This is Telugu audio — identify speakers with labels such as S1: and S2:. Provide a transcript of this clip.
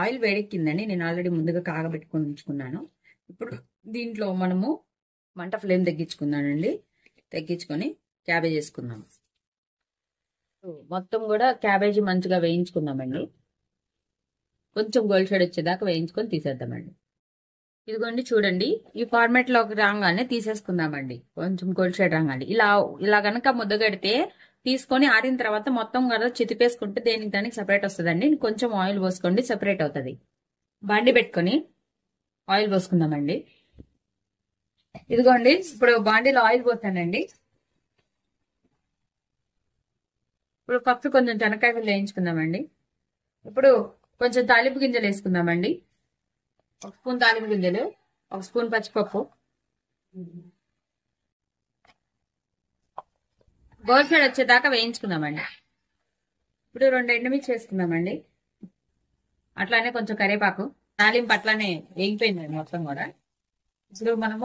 S1: ఆయిల్ వేడెక్కిందండి. నేను ఆల్రెడీ ముందుగా కాగబెట్టుకొని ఉంచుకున్నాను. ఇప్పుడు దీంట్లో మనము మంట ఫ్లేమ్ తగ్గించుకున్నానండి. తగ్గించుకొని క్యాబేజ్ వేసుకుందాం. మొత్తం కూడా క్యాబేజీ మంచిగా వేయించుకుందామండి. కొంచెం గోల్డ్ షేడ్ వచ్చేదాకా వేయించుకొని తీసేద్దామండి. ఇదిగోండి చూడండి, ఈ ఫార్మాట్ లోకి రాగానే తీసేసుకుందామండి. కొంచెం గోల్డ్ షేడ్ రాగానే ఇలా గనక ముద్దగడితే తీసుకొని ఆరిన తర్వాత మొత్తం కూడా చితిపేసుకుంటే దానికి సపరేట్ వస్తుందండి. కొంచెం ఆయిల్ పోసుకోండి, సపరేట్ అవుతుంది. బాండి పెట్టుకొని ఆయిల్ పోసుకుందామండి. ఇదిగోండి ఇప్పుడు బాండీలో ఆయిల్ పోతానండి. ఇప్పుడు పప్పు కొంచెం శనక్కాయలు వేయించుకుందామండి. ఇప్పుడు కొంచెం తాలింపు గింజలు వేసుకుందామండి. 1 స్పూన్ తాలింపు గింజలు, 1 స్పూన్ పచ్చిపప్పు, గోల్డ్ సైడ్ వచ్చేదాకా వేయించుకుందామండి. ఇప్పుడు 2 ఎండుమిర్చి వేసుకుందామండి. అట్లానే కొంచెం కరివేపాకు, తాలింపు అట్లానే వేగిపోయిందండి మొత్తం కూడా. ఇప్పుడు మనము